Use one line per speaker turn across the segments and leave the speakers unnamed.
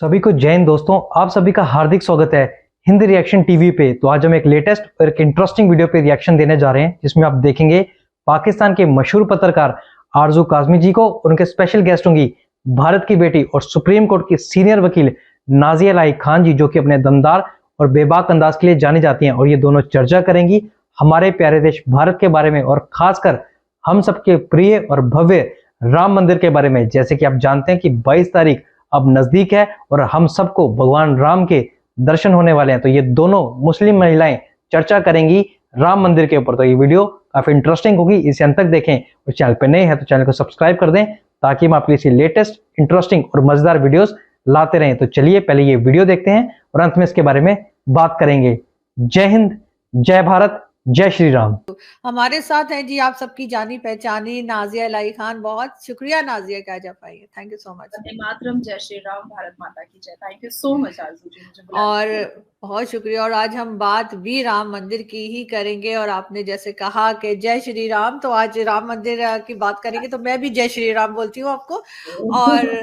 सभी को जय हिंद दोस्तों, आप सभी का हार्दिक स्वागत है हिंदी रिएक्शन टीवी पे। तो आज हम एक लेटेस्ट और एक इंटरेस्टिंग वीडियो पे रिएक्शन देने जा रहे हैं, जिसमें आप देखेंगे पाकिस्तान के मशहूर पत्रकार आरजू काज़मी जी को और उनके स्पेशल गेस्ट होंगी भारत की बेटी और सुप्रीम कोर्ट की सीनियर वकील नाजिया इलाही खान जी, जो कि अपने दमदार और बेबाक अंदाज के लिए जानी जाती हैं। और ये दोनों चर्चा करेंगी हमारे प्यारे देश भारत के बारे में और खासकर हम सबके प्रिय और भव्य राम मंदिर के बारे में। जैसे कि आप जानते हैं कि 22 तारीख अब नजदीक है और हम सबको भगवान राम के दर्शन होने वाले हैं। तो ये दोनों मुस्लिम महिलाएं चर्चा करेंगी राम मंदिर के ऊपर। तो ये वीडियो काफी इंटरेस्टिंग होगी, इसे अंत तक देखें। और चैनल पे नए हैं तो चैनल को सब्सक्राइब कर दें, ताकि हम आपके लिए लेटेस्ट इंटरेस्टिंग और मजेदार वीडियोस लाते रहें। तो चलिए पहले ये वीडियो देखते हैं और अंत में इसके बारे में बात करेंगे। जय हिंद, जय भारत, जय श्री राम।
हमारे साथ हैं जी आप सबकी जानी पहचानी नाजिया इलाही खान। बहुत शुक्रिया नाजिया, क्या जा पाएंगे। Thank you so much.
Vande Mataram, जय श्री राम, भारत माता की जय। थैंक यू सो मच आरजू जी, मुझे बुलाने
और
के लिए।
बहुत शुक्रिया। और आज हम बात भी राम मंदिर की ही करेंगे। और आपने जैसे कहा कि जय श्री राम, तो आज राम मंदिर की बात करेंगे। तो मैं भी जय श्री राम बोलती हूँ आपको। और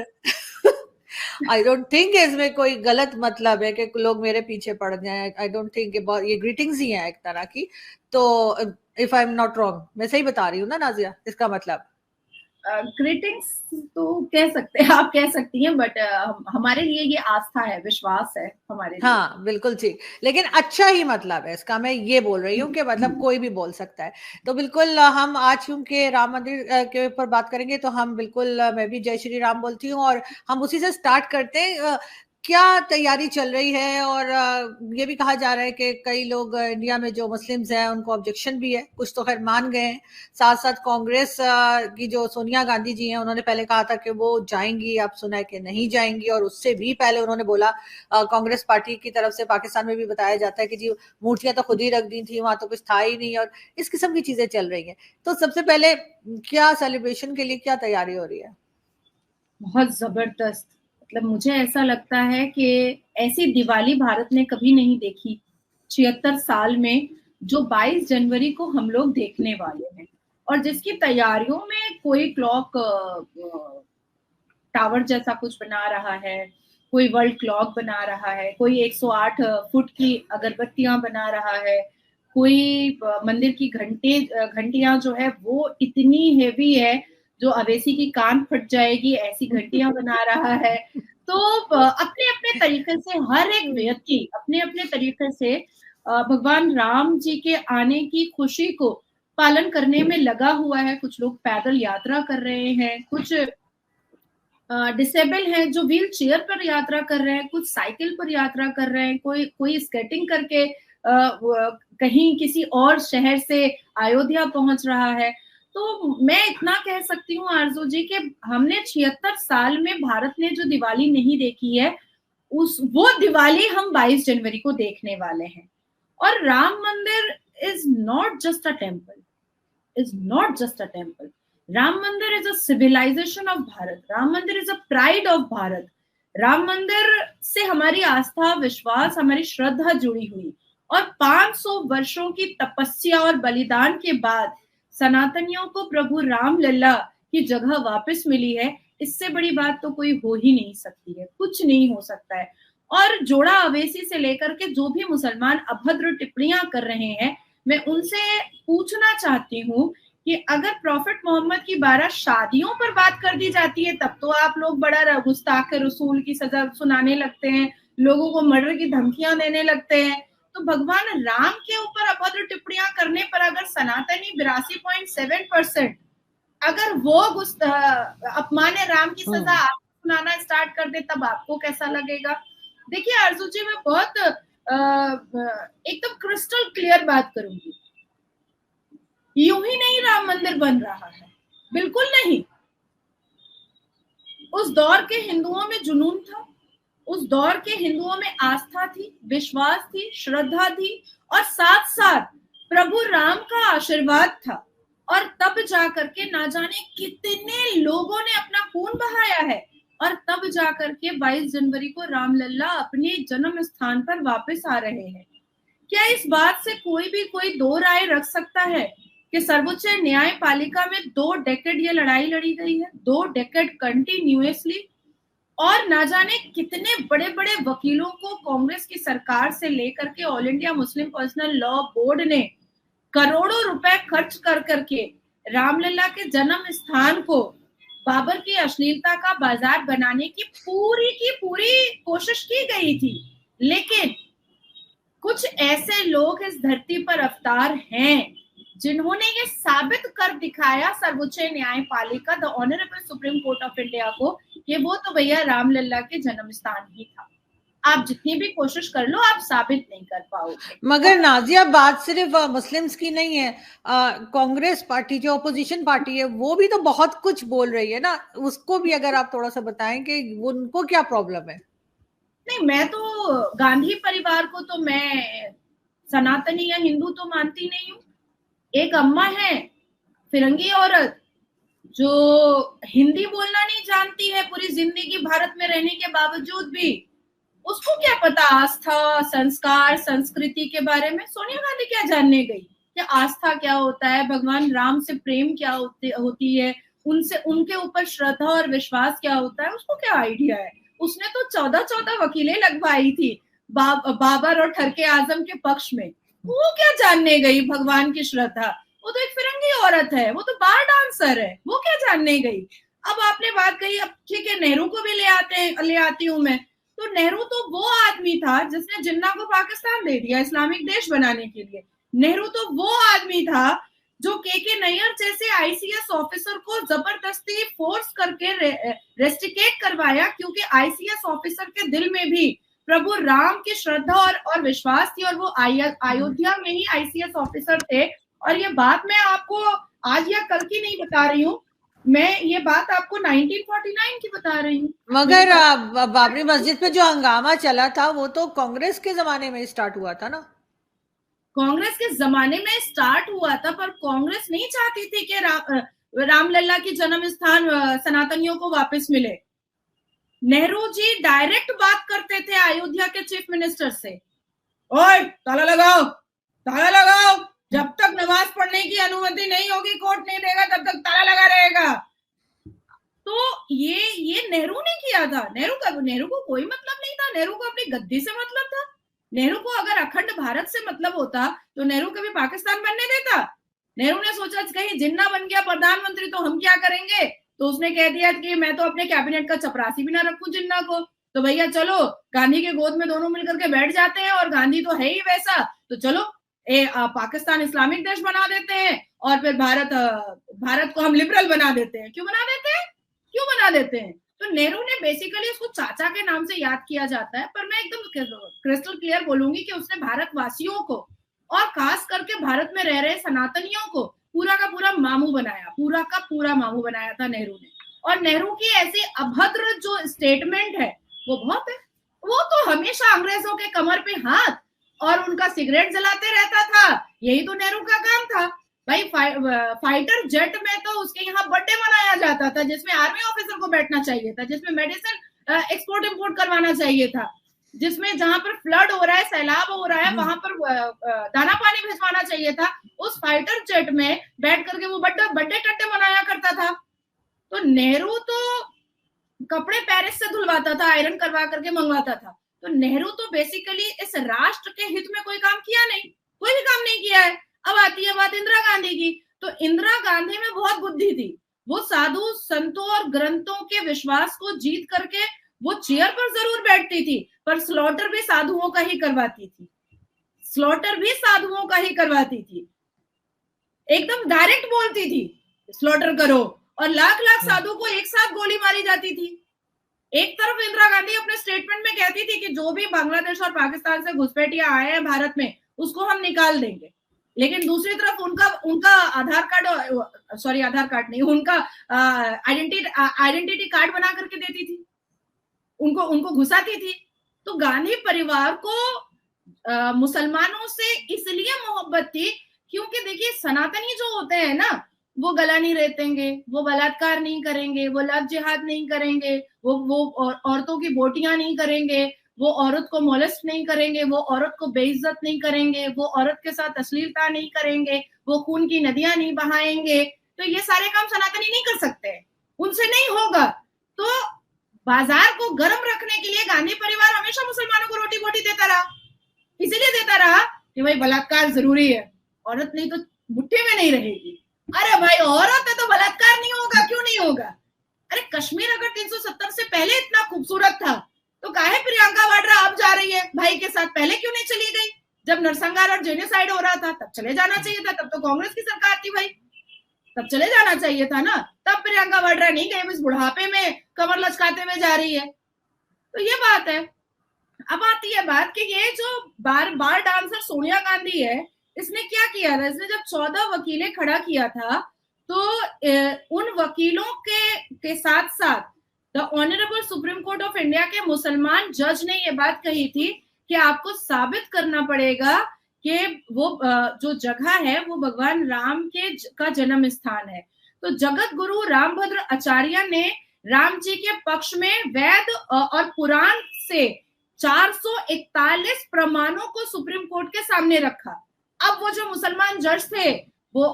आई डोंट थिंक इसमें कोई गलत मतलब है कि लोग मेरे पीछे पड़ जाए। आई डोंट थिंक ये ग्रीटिंग्स ही है एक तरह की। तो if I am not wrong, मैं सही बता रही हूँ ना नाजिया, इसका मतलब?
ग्रीटिंग्स तो कह सकते हैं, आप कह सकती हैं, बट हमारे लिए ये आस्था है, विश्वास है हमारे लिए।
हाँ बिल्कुल ठीक, लेकिन अच्छा ही मतलब है इसका। मैं ये बोल रही हूँ कि मतलब कोई भी बोल सकता है। तो बिल्कुल हम आज क्योंकि राम मंदिर के ऊपर बात करेंगे, तो हम बिल्कुल मैं भी जय श्री राम बोलती हूँ और हम उसी से स्टार्ट करते हैं। क्या तैयारी चल रही है? और ये भी कहा जा रहा है कि कई लोग इंडिया में जो मुस्लिम्स हैं उनको ऑब्जेक्शन भी है, कुछ तो खैर मान गए हैं। साथ साथ कांग्रेस की जो सोनिया गांधी जी हैं, उन्होंने पहले कहा था कि वो जाएंगी, अब सुना है कि नहीं जाएंगी। और उससे भी पहले उन्होंने बोला, कांग्रेस पार्टी की तरफ से पाकिस्तान में भी बताया जाता है कि जी मूर्तियां तो खुद ही रख दी थी, वहां तो कुछ था ही नहीं। और इस किस्म की चीजें चल रही हैं। तो सबसे पहले क्या सेलिब्रेशन के लिए क्या तैयारी हो रही है?
बहुत जबरदस्त। मतलब मुझे ऐसा लगता है कि ऐसी दिवाली भारत ने कभी नहीं देखी 76 साल में, जो 22 जनवरी को हम लोग देखने वाले हैं। और जिसकी तैयारियों में कोई क्लॉक टावर जैसा कुछ बना रहा है, कोई वर्ल्ड क्लॉक बना रहा है, कोई 108 फुट की अगरबत्तियां बना रहा है, कोई मंदिर की घंटियां जो है वो इतनी हेवी है जो अवेसी की कान फट जाएगी, ऐसी घंटियां बना रहा है। तो अपने अपने तरीके से हर एक व्यक्ति अपने अपने तरीके से भगवान राम जी के आने की खुशी को पालन करने में लगा हुआ है। कुछ लोग पैदल यात्रा कर रहे हैं, कुछ डिसेबल हैं जो व्हील चेयर पर यात्रा कर रहे हैं, कुछ साइकिल पर यात्रा कर रहे हैं, कोई स्केटिंग करके कहीं किसी और शहर से अयोध्या पहुंच रहा है। तो मैं इतना कह सकती हूँ आरजू जी कि हमने 76 साल में भारत ने जो दिवाली नहीं देखी है, वो दिवाली हम 22 जनवरी को देखने वाले हैं। और राम मंदिर is not just a temple, is not just a temple. Ram Mandir is a civilization of Bharat. Ram Mandir is a pride of Bharat. Ram मंदिर से हमारी आस्था, विश्वास, हमारी श्रद्धा जुड़ी हुई। और 500 वर्षों की तपस्या और बलिदान के बाद सनातनियों को प्रभु राम लल्ला की जगह वापस मिली है। इससे बड़ी बात तो कोई हो ही नहीं सकती है, कुछ नहीं हो सकता है। और जोड़ा अवेसी से लेकर के जो भी मुसलमान अभद्र टिप्पणियां कर रहे हैं, मैं उनसे पूछना चाहती हूँ कि अगर प्रॉफिट मोहम्मद की 12 शादियों पर बात कर दी जाती है, तब तो आप लोग बड़ा गुस्ताख रसूल की सजा सुनाने लगते हैं, लोगों को मर्डर की धमकियां देने लगते हैं। तो भगवान राम के ऊपर अभद्र टिप्पणियां करने पर अगर सनातनी 82.7% अगर वो अपमान राम की सजा आप सुनाना स्टार्ट कर दे, तब आपको कैसा लगेगा? देखिए आरजू जी, मैं बहुत एकदम क्रिस्टल क्लियर बात करूंगी। यूं ही नहीं राम मंदिर बन रहा है, बिल्कुल नहीं। उस दौर के हिंदुओं में जुनून था, उस दौर के हिंदुओं में आस्था थी, विश्वास थी, श्रद्धा थी, और साथ साथ प्रभु राम का आशीर्वाद था। और तब जाकर के ना जाने कितने लोगों ने अपना खून बहाया है, और तब जाकर के 22 जनवरी को रामलल्ला अपने जन्म स्थान पर वापस आ रहे हैं। क्या इस बात से कोई दो राय रख सकता है कि सर्वोच्च न्यायपालिका में 2 डेकेड ये लड़ाई लड़ी गई है, 2 डेकेड कंटिन्यूअसली? और ना जाने कितने बड़े बड़े वकीलों को कांग्रेस की सरकार से लेकर के all India Muslim personal law board ने करोड़ों रुपए खर्च कर करके रामलला के जन्म स्थान को बाबर की अश्लीलता का बाजार बनाने की पूरी कोशिश की गई थी। लेकिन कुछ ऐसे लोग इस धरती पर अवतार हैं जिन्होंने ये साबित कर दिखाया सर्वोच्च न्यायपालिका the honourable supreme court of India को कि वो तो भैया रामलला के जन्म स्थान ही था। आप जितनी भी कोशिश कर लो आप साबित नहीं कर पाओगे।
मगर नाजिया बात सिर्फ मुस्लिम्स की नहीं है, कांग्रेस पार्टी जो अपोजिशन पार्टी है वो भी तो बहुत कुछ बोल रही है ना, उसको भी अगर आप थोड़ा सा बताएं कि उनको क्या प्रॉब्लम है।
नहीं, मैं तो गांधी परिवार को तो मैं सनातनी या हिंदू तो मानती नहीं हूँ। एक अम्मा है फिरंगी औरत जो हिंदी बोलना नहीं जानती है पूरी जिंदगी भारत में रहने के बावजूद भी, उसको क्या पता आस्था, संस्कार, संस्कृति के बारे में। सोनिया गांधी क्या जानने गई कि आस्था क्या होता है, भगवान राम से प्रेम क्या होती है, उनसे उनके ऊपर श्रद्धा और विश्वास क्या होता है, उसको क्या आइडिया है। उसने तो 14 वकीलें लगवाई थी बाबर और ठरके आजम के पक्ष में। वो क्या जानने गई भगवान की श्रद्धा। वो तो एक फिरंगी औरत है, वो तो बार डांसर है, वो क्या जानने गई। अब आपने बात कही, अब ठीक है नेहरू को भी ले आती हूं मैं। तो नेहरू तो वो आदमी था जिसने जिन्ना को पाकिस्तान दे दिया इस्लामिक देश बनाने के लिए। नेहरू तो वो आदमी था जो के नैयर जैसे आईसीएस ऑफिसर को जबरदस्ती फोर्स करके रेस्टिकेट करवाया, क्योंकि आईसीएस ऑफिसर के दिल में भी प्रभु राम की श्रद्धा और विश्वास थी, और वो अयोध्या में ही आईसीएस ऑफिसर थे। और ये बात मैं आपको आज या कल की नहीं बता रही हूँ, मैं ये बात आपको 1949 की बता रही हूँ।
मगर बाबरी मस्जिद पे जो हंगामा चला था वो तो कांग्रेस के जमाने में स्टार्ट हुआ था ना।
कांग्रेस के जमाने में स्टार्ट हुआ था, पर कांग्रेस नहीं चाहती थी कि रामलला की जन्म स्थान सनातनियों को वापस मिले। नेहरू जी डायरेक्ट बात करते थे अयोध्या के चीफ मिनिस्टर से, ओए ताला लगाओ, ताला लगाओ, जब तक नमाज पढ़ने की अनुमति नहीं होगी, कोर्ट नहीं देगा, तब तक ताला लगा रहेगा। तो ये नेहरू ने किया था। नेहरू को कोई मतलब नहीं था, नेहरू को अपनी गद्दी से मतलब था। नेहरू को अगर अखंड भारत से मतलब होता तो नेहरू कभी पाकिस्तान बनने देता। नेहरू ने सोचा कहीं जिन्ना बन गया प्रधानमंत्री तो हम क्या करेंगे, तो उसने कह दिया कि मैं तो अपने कैबिनेट का चपरासी भी ना रखूं जिन्ना को, तो भैया चलो गांधी के गोद में दोनों मिलकर के बैठ जाते हैं, और गांधी तो है ही वैसा, तो चलो पाकिस्तान इस्लामिक देश बना देते हैं, और फिर भारत को हम लिबरल बना देते हैं। क्यों बना देते हैं? तो नेहरू ने बेसिकली उसको चाचा के नाम से याद किया जाता है, पर मैं एकदम क्रिस्टल क्लियर बोलूंगी कि उसने भारतवासियों को और खास करके भारत में रह रहे सनातनियों को पूरा का पूरा मामू बनाया था नेहरू ने। और नेहरू की ऐसी अभद्र जो स्टेटमेंट है वो बहुत है। वो तो हमेशा अंग्रेजों के कमर पे हाथ और उनका सिगरेट जलाते रहता था, यही तो नेहरू का काम था भाई। फाइटर जेट में तो उसके यहाँ बर्थडे मनाया जाता था, जिसमें आर्मी ऑफिसर को बैठना चाहिए था, जिसमें मेडिसिन एक्सपोर्ट इंपोर्ट करवाना चाहिए था, जिसमें जहां पर फ्लड हो रहा है, सैलाब हो रहा है, वहां पर दाना पानी भिजवाना चाहिए था। उस फाइटर जेट में बैठ करके वो बर्थडे टट्टे मनाया करता था। तो नेहरू तो कपड़े पेरिस से धुलवाता था, आयरन करवा करके मंगवाता था। तो नेहरू तो बेसिकली इस राष्ट्र के हित में कोई काम किया नहीं, कोई भी काम नहीं किया है। अब आती है बात इंदिरा गांधी की। तो इंदिरा गांधी में बहुत बुद्धि थी। वो साधु संतों और ग्रंथों के विश्वास को जीत करके वो चेयर पर जरूर बैठती थी, पर स्लॉटर भी साधुओं का ही करवाती थी। एकदम डायरेक्ट बोलती थी स्लॉटर करो, और लाख साधुओं को एक साथ गोली मारी जाती थी। एक तरफ इंदिरा गांधी अपने स्टेटमेंट में कहती थी कि जो भी बांग्लादेश और पाकिस्तान से घुसपैठिया आए हैं भारत में उसको हम निकाल देंगे, लेकिन दूसरी तरफ उनका उनका आइडेंटिटी कार्ड बना करके देती थी, उनको घुसाती थी। तो गांधी परिवार को मुसलमानों से इसलिए मोहब्बत थी क्योंकि देखिए सनातनी जो होते हैं ना, वो गला नहीं रेतेंगे, वो बलात्कार नहीं करेंगे, वो लव जिहाद नहीं करेंगे, वो औरतों की बोटियां नहीं करेंगे, वो औरत को मोलेस्ट नहीं करेंगे, वो औरत को बेइज्जत नहीं करेंगे, वो औरत के साथ अश्लीलता नहीं करेंगे, वो खून की नदियां नहीं बहाएंगे। तो ये सारे काम सनातनी नहीं कर सकते, उनसे नहीं होगा। तो बाजार को गर्म रखने के लिए गांधी परिवार हमेशा मुसलमानों को रोटी बोटी देता रहा, इसीलिए देता रहा कि भाई बलात्कार जरूरी है, औरत नहीं तो मुट्ठी में नहीं रहेगी। अरे भाई औरत है तो बलात्कार नहीं होगा, क्यों नहीं होगा? अरे कश्मीर अगर 370 से पहले इतना खूबसूरत था तो काहे प्रियंका वाड्रा अब जा रही है भाई के साथ? पहले क्यों नहीं चली गई? जब नरसंहार और जेनोसाइड हो रहा था तब चले जाना चाहिए था, तब तो कांग्रेस की सरकार थी भाई, तब चले जाना चाहिए था ना। तब प्रियंका वाड्रा नहीं गई, इस बुढ़ापे में कमर लचकाते हुए जा रही है। तो ये बात है। अब आती है बात कि ये जो बार डांसर सोनिया गांधी है, इसने क्या किया था? इसने जब 14 वकीलें खड़ा किया था तो उन वकीलों के साथ साथ the honourable supreme court of India के मुसलमान जज ने ये बात कही थी कि आपको साबित करना पड़ेगा कि वो जो जगह है वो भगवान राम का जन्म स्थान है। तो जगत गुरु रामभद्र आचार्य ने राम जी के पक्ष में वेद और पुराण से 441 प्रमाणों को सुप्रीम कोर्ट के सामने रखा। अब वो जो मुसलमान जज थे वो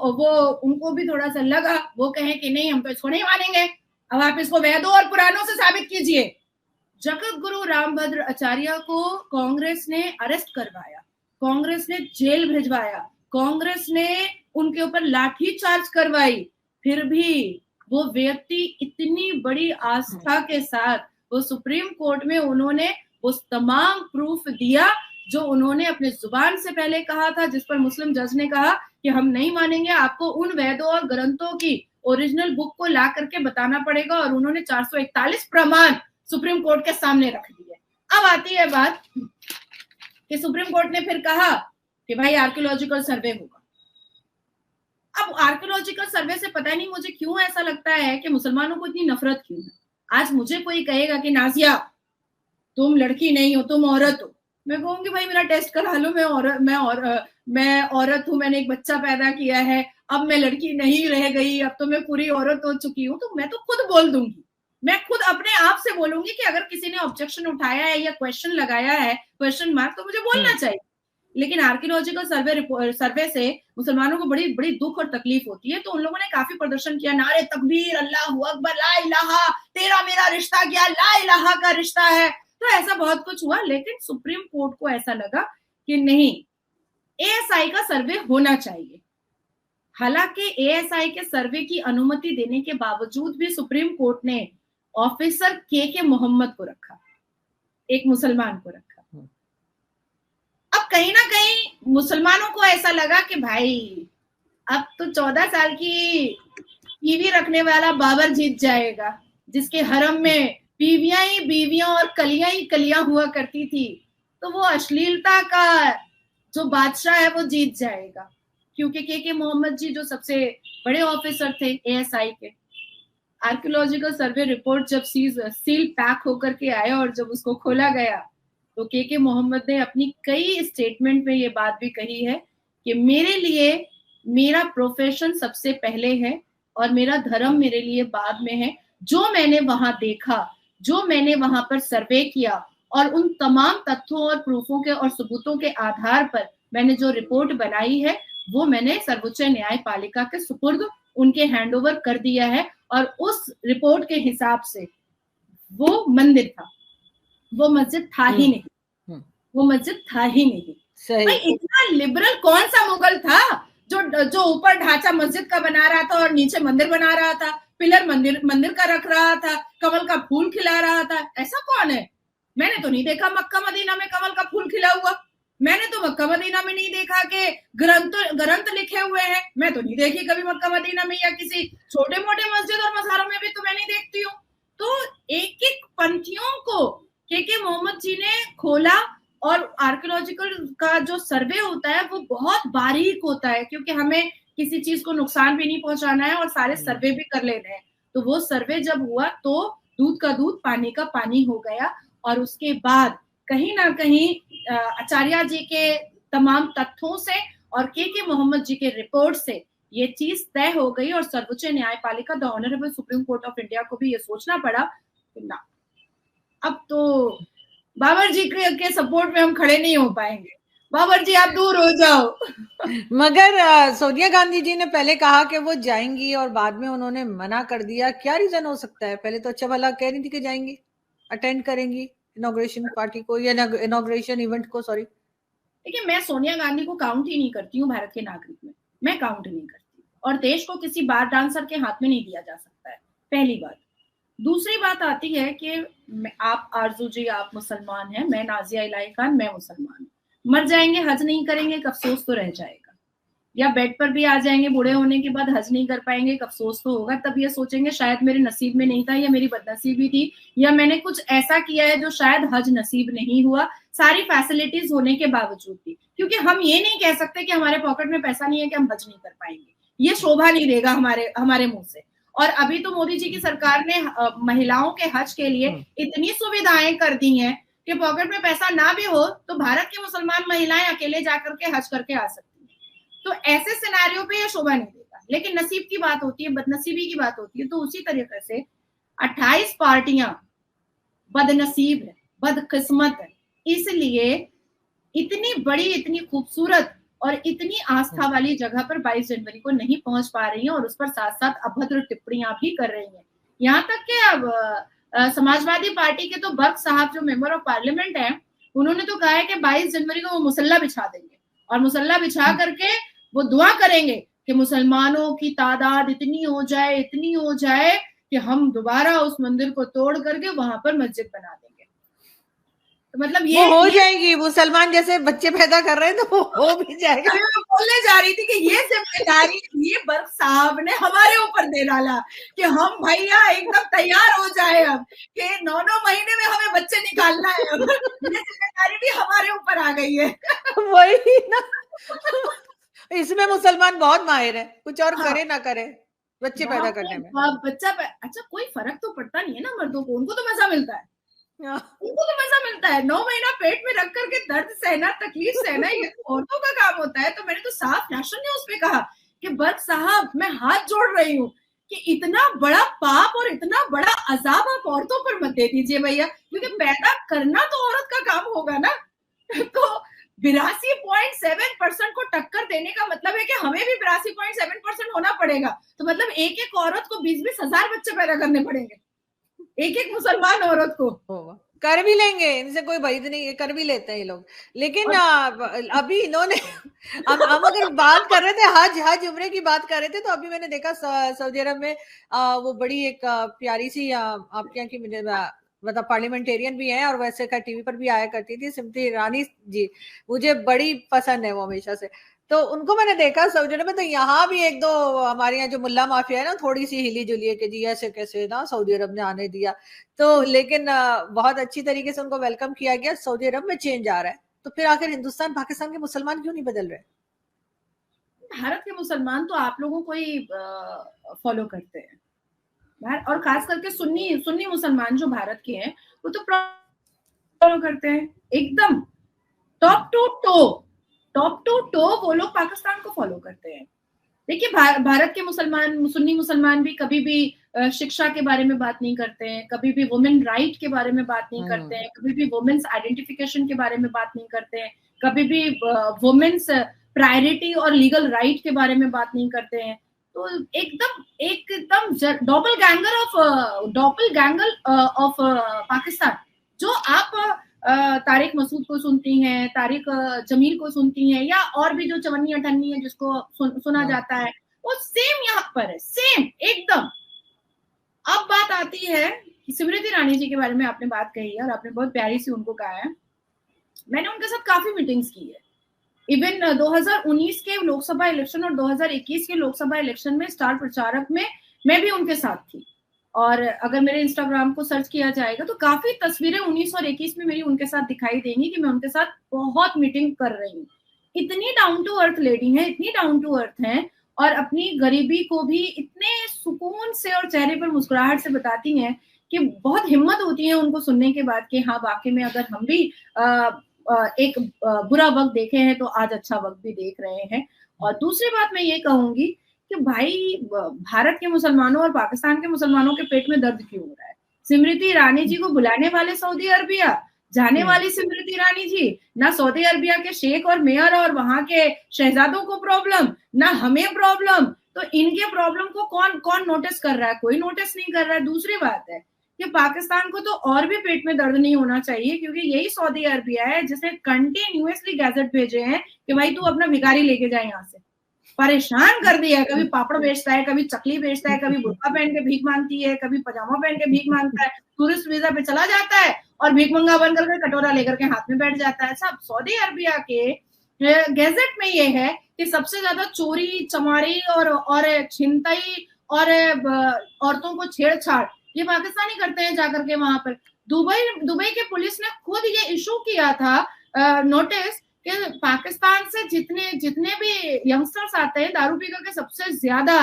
उनको भी थोड़ा सा लगा, वो कहे कि नहीं हम तो इसको नहीं मानेंगे, अब आप इसको वेदों और पुराणों से साबित कीजिए। जगत गुरु रामभद्र आचार्य को कांग्रेस ने अरेस्ट करवाया, कांग्रेस ने जेल भिजवाया, कांग्रेस ने उनके ऊपर लाठी चार्ज करवाई, फिर भी वो व्यक्ति इतनी बड़ी आस्था के साथ वो सुप्रीम कोर्ट में उन्होंने उस तमाम प्रूफ दिया जो उन्होंने अपने जुबान से पहले कहा था, जिस पर मुस्लिम जज ने कहा कि हम नहीं मानेंगे, आपको उन वेदों और ग्रंथों की ओरिजिनल बुक को ला करके बताना पड़ेगा। और उन्होंने 441 प्रमाण सुप्रीम कोर्ट के सामने रख दिए। अब आती है बात कि सुप्रीम कोर्ट ने फिर कहा कि भाई आर्कियोलॉजिकल सर्वे होगा। अब आर्कियोलॉजिकल सर्वे से पता नहीं मुझे क्यों ऐसा लगता है कि मुसलमानों को इतनी नफरत क्यों है। आज मुझे कोई कहेगा कि नाजिया तुम लड़की नहीं हो, तुम औरत हो, मैं कहूंगी भाई मेरा टेस्ट करा लो, मैं औरत हूं, मैंने एक बच्चा पैदा किया है, अब मैं लड़की नहीं रह गई, अब तो मैं पूरी औरत हो चुकी हूँ, तो मैं तो खुद बोल दूंगी, मैं खुद अपने आप से बोलूंगी कि अगर किसी ने ऑब्जेक्शन उठाया है या क्वेश्चन लगाया है, क्वेश्चन मार्क, तो मुझे बोलना चाहिए। लेकिन आर्कियोलॉजिकल सर्वे से मुसलमानों को बड़ी बड़ी दुख और तकलीफ होती है। तो उन लोगों ने काफी प्रदर्शन किया, नारे तकबीर, अल्लाहू अकबर, ला इलाहा, तेरा मेरा रिश्ता क्या, ला इलाहा का रिश्ता है, तो ऐसा बहुत कुछ हुआ। लेकिन सुप्रीम कोर्ट को ऐसा लगा कि नहीं, एएसआई का सर्वे होना चाहिए। हालांकि एएसआई के सर्वे की अनुमति देने के बावजूद भी सुप्रीम कोर्ट ने ऑफिसर के मोहम्मद को रखा, एक मुसलमान को रखा। अब कहीं ना कहीं मुसलमानों को ऐसा लगा कि भाई अब तो 14 साल की बीवी रखने वाला बाबर जीत जाएगा, जिसके हरम में बीवियां ही बीवियां और कलियां ही कलियां हुआ करती थी, तो वो अश्लीलता का जो बादशाह है वो जीत जाएगा। क्योंकि के मोहम्मद जी जो सबसे बड़े ऑफिसर थे एएसआई के, आर्कियोलॉजिकल सर्वे रिपोर्ट जब सील पैक होकर के आया और जब उसको खोला गया तो के मोहम्मद ने अपनी कई स्टेटमेंट में ये बात भी कही है कि मेरे लिए मेरा प्रोफेशन सबसे पहले है और मेरा धर्म मेरे लिए बाद में है। जो मैंने वहां देखा, जो मैंने वहां पर सर्वे किया और उन तमाम तथ्यों और प्रूफों के और सबूतों के आधार पर मैंने जो रिपोर्ट बनाई है वो मैंने सर्वोच्च न्यायपालिका के सुपुर्द उनके हैंडओवर कर दिया है। और उस रिपोर्ट के हिसाब से वो मंदिर था, वो मस्जिद था ही नहीं, वो मस्जिद था ही नहीं। भाई इतना लिबरल कौन सा मुगल था जो ऊपर ढांचा मस्जिद का बना रहा था और नीचे मंदिर बना रहा था, पिलर मंदिर का रख रहा था, कमल का फूल खिला रहा था? ऐसा कौन है? मैंने तो नहीं देखा मक्का मदीना में कमल का फूल खिला हुआ, मैंने तो मक्का मदीना में नहीं देखा कि ग्रंथ लिखे हुए हैं, मैं तो नहीं देखी कभी मक्का मदीना में, या किसी छोटे मोटे मस्जिद और मज़ारों में भी तो मैं नहीं देखती हूँ। तो एक एक पंथियों को के मोहम्मद जी ने खोला। और आर्कियोलॉजिकल का जो सर्वे होता है वो बहुत बारीक होता है, क्योंकि हमें किसी चीज को नुकसान भी नहीं पहुंचाना है और सारे सर्वे भी कर लेने हैं। तो वो सर्वे जब हुआ तो दूध का दूध पानी का पानी हो गया। और उसके बाद कहीं ना कहीं आचार्य जी के तमाम तथ्यों से और के मोहम्मद जी के रिपोर्ट से ये चीज तय हो गई। और सर्वोच्च न्यायपालिका the honourable supreme court of India को भी ये सोचना पड़ा कि ना, अब तो बाबर जी के सपोर्ट में हम खड़े नहीं हो पाएंगे, बाबर जी आप दूर हो जाओ।
मगर सोनिया गांधी जी ने पहले कहा कि वो जाएंगी और बाद में उन्होंने मना कर दिया, क्या रीजन हो सकता है? पहले तो अच्छा भला कह रही थी कि जाएंगी। अटेंड करेंगी इनॉग्रेशन पार्टी को या इनॉग्रेशन इवेंट को? सॉरी,
देखिए, मैं सोनिया गांधी को काउंट ही नहीं करती हूँ भारत के नागरिक में, मैं काउंट नहीं करती, और देश को किसी बार डांसर के हाथ में नहीं दिया जा सकता है, पहली बात। दूसरी बात आती है कि आप आरजू जी आप मुसलमान हैं, मैं नाजिया इलाही खान मैं मुसलमान हूँ, मर जाएंगे हज नहीं करेंगे, एक अफसोस तो रह जाएगा, या बेड पर भी आ जाएंगे बूढ़े होने के बाद, हज नहीं कर पाएंगे, एक अफसोस तो होगा, तब ये सोचेंगे शायद मेरे नसीब में नहीं था, या मेरी बदनसीबी थी, या मैंने कुछ ऐसा किया है जो शायद हज नसीब नहीं हुआ, सारी फैसिलिटीज होने के बावजूद भी, क्योंकि हम ये नहीं कह सकते कि हमारे पॉकेट में पैसा नहीं है कि हम हज नहीं कर पाएंगे, ये शोभा नहीं देगा हमारे मुंह से। और अभी तो मोदी जी की सरकार ने महिलाओं के हज के लिए इतनी सुविधाएं कर दी हैं कि पॉकेट में पैसा ना भी हो तो भारत की मुसलमान महिलाएं अकेले जाकर के हज करके आ सकती हैं। तो ऐसे सिनेरियो पे ये शोभा नहीं देगा, लेकिन नसीब की बात होती है, बदनसीबी की बात होती है। तो उसी तरीके से 28 पार्टियां बदनसीब है, बदकिस्मत है, इसलिए इतनी बड़ी, इतनी खूबसूरत और इतनी आस्था वाली जगह पर 22 जनवरी को नहीं पहुंच पा रही हैं, और उस पर साथ साथ अभद्र टिप्पणियां भी कर रही हैं। यहाँ तक कि अब समाजवादी पार्टी के तो बर्क साहब जो मेंबर ऑफ पार्लियामेंट हैं, उन्होंने तो कहा है कि 22 जनवरी को वो मुसल्ला बिछा देंगे, और मुसल्ला बिछा करके वो दुआ करेंगे कि मुसलमानों की तादाद इतनी हो जाए कि हम दोबारा उस मंदिर को तोड़ करके वहां पर मस्जिद बना देंगे। तो मतलब ये
हो जाएगी, मुसलमान जैसे बच्चे पैदा कर रहे हैं तो वो हो भी जाएगा।
मैं बोलने जा रही थी कि ये जिम्मेदारी ये बर्क साहब ने हमारे ऊपर दे डाला कि हम भैया एकदम तैयार हो जाए अब कि 9 महीने में हमें बच्चे निकालना है, अब ये जिम्मेदारी भी हमारे ऊपर आ गई है।
वही ना, इसमें मुसलमान बहुत माहिर है, कुछ और करे ना करे बच्चे पैदा करने में।
अच्छा, कोई फर्क तो पड़ता नहीं है ना मर्दों को, उनको तो मजा मिलता है, उनको तो मजा मिलता है। 9 महीना पेट में रख करके दर्द सहना, तकलीफ सहना, ये औरतों का काम होता है। तो मैंने तो साफ नेशनल न्यूज पे कहा कि बर्क साहब मैं हाथ जोड़ रही हूँ कि इतना बड़ा पाप और इतना बड़ा अजाब आप औरतों पर मत दे दीजिए भैया, क्योंकि पैदा करना तो औरत का काम होगा ना। तो 82.7% को टक्कर देने का मतलब है कि हमें भी 82.7% होना पड़ेगा। तो मतलब एक औरत को 20-20 हजार बच्चे पैदा करने पड़ेंगे, एक मुसलमान औरत को।
कर भी लेंगे, इनसे कोई भय नहीं है, कर भी लेते हैं ये लोग। लेकिन अभी इन्होंने हम अगर बात कर रहे थे हज उम्रे की बात कर रहे थे, तो अभी मैंने देखा सऊदी अरब में वो बड़ी एक प्यारी सी आपके यहाँ की मतलब पार्लियामेंटेरियन भी है, और वैसे का टीवी पर भी आया करती थी, स्मृति ईरानी जी, मुझे बड़ी पसंद है वो हमेशा से। तो उनको मैंने देखा सऊदी अरब में। तो यहाँ भी एक दो हमारे यहाँ जो मुल्ला माफिया है ना, थोड़ी सी हिली जुली है कि जी ऐसे कैसे ना सऊदी अरब ने आने दिया। तो लेकिन बहुत अच्छी तरीके से उनको वेलकम किया गया। सऊदी अरब में चेंज आ रहा है, तो फिर आखिर हिंदुस्तान पाकिस्तान के मुसलमान क्यों नहीं बदल रहे?
भारत के मुसलमान तो आप लोगों को ही फॉलो करते हैं, और खास करके सुन्नी मुसलमान जो भारत के हैं वो तो फॉलो करते हैं एकदम टॉप टू टो वो लोग पाकिस्तान को फॉलो करते हैं। देखिए, भारत के सुन्नी मुसलमान भी कभी भी शिक्षा के बारे में बात नहीं करते हैं, कभी भी वुमेन राइट के बारे में बात नहीं करते हैं, कभी भी वुमेन्स आइडेंटिफिकेशन के बारे में बात नहीं करते हैं, कभी भी वुमेन्स प्रायोरिटी और लीगल राइट के बारे में बात नहीं करते हैं। तो एकदम डबल गैंगर ऑफ पाकिस्तान। जो आप तारिक मसूद को सुनती हैं, तारिक जमील को सुनती हैं, या और भी जो चवन्नी अठन्नी है जिसको सुना जाता है, वो सेम यहाँ पर है, सेम एकदम। अब बात आती है कि स्मृति ईरानी जी के बारे में आपने बात कही है, और आपने बहुत प्यारी सी उनको कहा है। मैंने उनके साथ काफी मीटिंग्स की है। इवन 2019 के लोकसभा इलेक्शन और 2021 के लोकसभा इलेक्शन में स्टार प्रचारक में मैं भी उनके साथ थी। और अगर मेरे इंस्टाग्राम को सर्च किया जाएगा तो काफी तस्वीरें 19 और 21 में मेरी उनके साथ दिखाई देंगी कि मैं उनके साथ बहुत मीटिंग कर रही हूँ। इतनी डाउन टू अर्थ लेडी है, इतनी डाउन टू अर्थ है, और अपनी गरीबी को भी इतने सुकून से और चेहरे पर मुस्कुराहट से बताती हैं कि बहुत हिम्मत होती है उनको सुनने के बाद कि हाँ वाकई में अगर हम भी एक बुरा वक्त देखे हैं तो आज अच्छा वक्त भी देख रहे हैं। और दूसरी बात मैं ये कहूंगी कि भाई भारत के मुसलमानों और पाकिस्तान के मुसलमानों के पेट में दर्द क्यों हो रहा है? स्मृति ईरानी जी को बुलाने वाले सऊदी अरबिया, जाने वाली स्मृति ईरानी जी, ना सऊदी अरबिया के शेख और मेयर और वहां के शहजादों को प्रॉब्लम, ना हमें प्रॉब्लम। तो इनके प्रॉब्लम को कौन नोटिस कर रहा है? कोई नोटिस नहीं कर रहा है। दूसरी बात है कि पाकिस्तान को तो और भी पेट में दर्द नहीं होना चाहिए, क्योंकि यही सऊदी अरबिया है जिसने कंटिन्यूअसली गैजेट भेजे हैं कि भाई तू अपना भिखारी लेके जाए, यहाँ से परेशान कर दिया। कभी पापड़ बेचता है, कभी चकली बेचता है, कभी बुर्का पहन के भीख मांगती है, कभी पजामा पहन के भीख मांगता है, टूरिस्ट वीजा पे चला जाता है और भीख मंगा बन करके कटोरा लेकर के हाथ में बैठ जाता है। सब सऊदी अरबिया के गैजेट में ये है कि सबसे ज्यादा चोरी चमारी और छिनतई और औरतों को छेड़छाड़ ये पाकिस्तानी करते हैं जाकर के वहां पर। दुबई के पुलिस ने खुद ये इशू किया था नोटिस कि पाकिस्तान से जितने भी यंगस्टर्स आते हैं दारू पी करके सबसे ज्यादा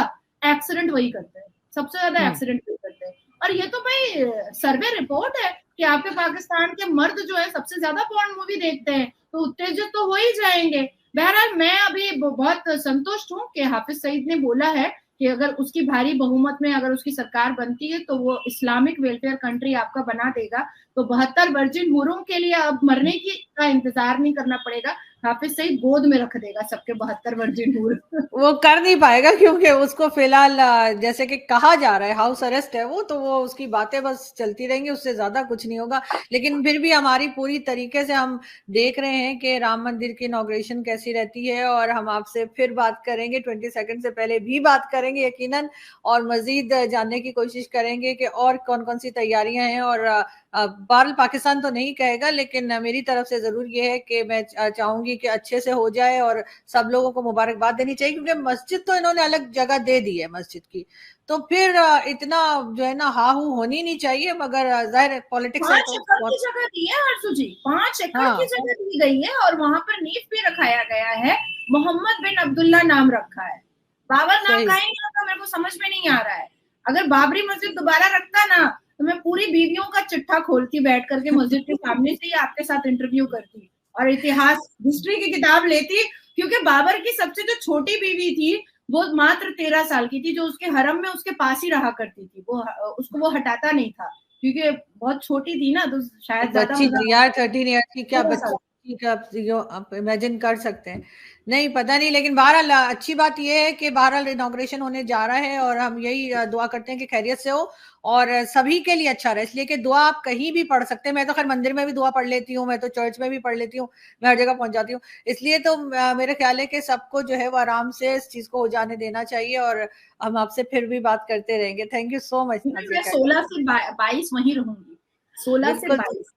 एक्सीडेंट वही करते हैं, सबसे ज्यादा एक्सीडेंट वही करते हैं। और ये तो भाई सर्वे रिपोर्ट है कि आपके पाकिस्तान के मर्द जो है सबसे ज्यादा पॉर्न मूवी देखते हैं, तो उत्तेजित तो हो ही जाएंगे। बहरहाल मैं अभी बहुत संतुष्ट हूँ कि हाफिज सईद ने बोला है कि अगर उसकी भारी बहुमत में अगर उसकी सरकार बनती है तो वो इस्लामिक वेलफेयर कंट्री आपका बना देगा। तो 72 वर्जिन हुरों के लिए अब मरने का इंतजार नहीं करना पड़ेगा, हाफिज सईद गोद में रख देगा सबके 72 वर्जिन हुर।
वो कर नहीं पाएगा क्योंकि उसको फिलहाल जैसे कि कहा जा रहा है हाउस अरेस्ट है वो, तो वो उसकी बातें बस चलती रहेंगी, उससे ज्यादा कुछ नहीं होगा। लेकिन फिर भी हमारी पूरी तरीके से हम देख रहे हैं कि राम मंदिर की इनॉग्रेशन कैसी रहती है, और हम आपसे फिर बात करेंगे 20 सेकंड से पहले भी बात करेंगे यकीनन, और मजीद जानने की कोशिश करेंगे कि और कौन कौन सी तैयारियां हैं। और बहरहाल पाकिस्तान तो नहीं कहेगा, लेकिन मेरी तरफ से जरूर ये है कि मैं चाहूंगी कि अच्छे से हो जाए और सब लोगों को मुबारकबाद देनी चाहिए, क्योंकि मस्जिद तो इन्होंने अलग जगह दे दी है मस्जिद की, तो फिर इतना जो है ना हाहू होनी नहीं चाहिए। मगर जाहिर पॉलिटिक्स
5 एकड़ की जगह दी है हर्षु जी, 5 एकड़ की जगह दी गई है और वहां पर नींव भी रखाया गया है, मोहम्मद बिन अब्दुल्ला नाम रखा है, बाबर नाम का ही नहीं रखा। मेरे को समझ में नहीं आ रहा है, अगर बाबरी मस्जिद दोबारा रखता ना तो मैं पूरी बीवियों का चिट्ठा खोलती बैठ करके मस्जिद के सामने से ही आपके साथ इंटरव्यू करती और इतिहास हिस्ट्री की किताब लेती, क्योंकि बाबर की सबसे जो छोटी बीवी थी वो मात्र 13 साल की थी, जो उसके हरम में उसके पास ही रहा करती थी, वो हटाता नहीं था क्योंकि बहुत छोटी थी ना, तो शायद
बच्ची यार 13 ईयर की क्या बच्ची का आप इमेजिन कर सकते हैं, नहीं पता नहीं। लेकिन बहरहाल अच्छी बात यह है कि बहरहाल इनॉग्रेशन होने जा रहा है और हम यही दुआ करते हैं कि खैरियत से हो और सभी के लिए अच्छा रहे, इसलिए कि दुआ आप कहीं भी पढ़ सकते हैं। मैं तो खैर मंदिर में भी दुआ पढ़ लेती हूँ, मैं तो चर्च में भी पढ़ लेती हूँ, मैं हर जगह पहुंच जाती हूँ, इसलिए तो मेरा ख्याल है कि सबको जो है वो आराम से इस चीज को हो जाने देना चाहिए। और हम आपसे फिर भी बात करते रहेंगे। Thank you so much.
मैं 16 से 22 वहीं रहूंगी, 16 से 22।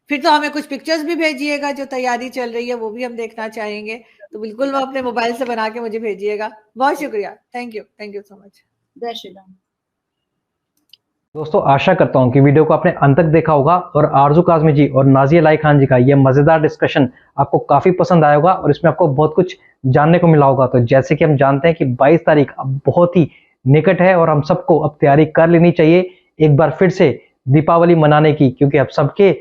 फिर तो हमें कुछ पिक्चर्स भी भेजिएगा, जो तैयारी चल रही है वो भी हम देखना चाहेंगे, तो बिल्कुल वो अपने मोबाइल से बना के मुझे भेजिएगा। बहुत शुक्रिया, थैंक यू सो मच।
जय श्री राम।
दोस्तों आशा करता हूं कि वीडियो को आपने अंत तक देखा होगा और आरजू काज़मी जी और नाजिया लाई खान जी का यह मजेदार डिस्कशन आपको काफी पसंद आया होगा और इसमें आपको बहुत कुछ जानने को मिला होगा। तो जैसे कि हम जानते हैं कि 22 तारीख अब बहुत ही निकट है और हम सबको अब तैयारी कर लेनी चाहिए एक बार फिर से दीपावली मनाने की, क्योंकि अब सबके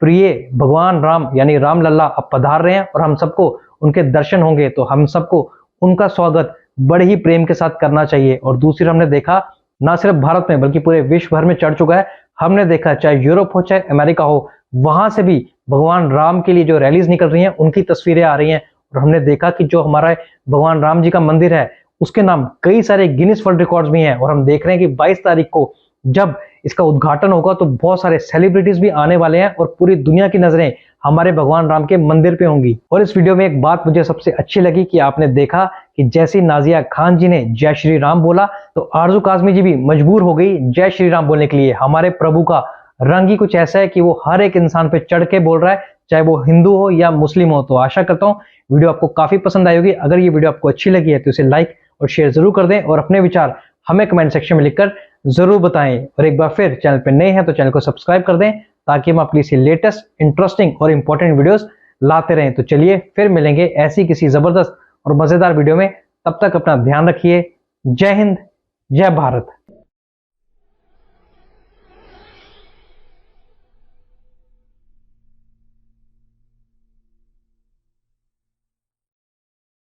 प्रिय भगवान राम यानी राम लल्ला अब पधार रहे हैं और हम सबको उनके दर्शन होंगे, तो हम सबको उनका स्वागत बड़े ही प्रेम के साथ करना चाहिए। और दूसरी हमने देखा ना सिर्फ भारत में बल्कि पूरे विश्व भर में चढ़ चुका है, हमने देखा चाहे यूरोप हो चाहे अमेरिका हो, वहां से भी भगवान राम के लिए जो रैलीज निकल रही हैं उनकी तस्वीरें आ रही हैं। और हमने देखा कि जो हमारा भगवान राम जी का मंदिर है उसके नाम कई सारे गिनीज वर्ल्ड रिकॉर्ड्स भी हैं। और हम देख रहे हैं कि 22 तारीख को जब इसका उद्घाटन होगा तो बहुत सारे सेलिब्रिटीज भी आने वाले हैं और पूरी दुनिया की नजरें हमारे भगवान राम के मंदिर पे होंगी। और इस वीडियो में एक बात मुझे सबसे अच्छी लगी कि आपने देखा कि जैसे नाजिया खान जी ने जय श्री राम बोला तो आरजू काज़मी जी भी मजबूर हो गई जय श्री राम बोलने के लिए। हमारे प्रभु का रंग ही कुछ ऐसा है कि वो हर एक इंसान पे चढ़ के बोल रहा है, चाहे वो हिंदू हो या मुस्लिम हो। तो आशा करता हूँ वीडियो आपको काफी पसंद आई होगी। अगर ये वीडियो आपको अच्छी लगी है तो इसे लाइक और शेयर जरूर कर दें और अपने विचार हमें कमेंट सेक्शन में लिखकर जरूर बताएं। और एक बार फिर चैनल पर नए हैं तो चैनल को सब्सक्राइब कर दें ताकि हम आपके लिए लेटेस्ट इंटरेस्टिंग और इंपॉर्टेंट वीडियोस लाते रहें। तो चलिए फिर मिलेंगे ऐसी किसी जबरदस्त और मजेदार वीडियो में, तब तक अपना ध्यान रखिए। जय हिंद, जय भारत।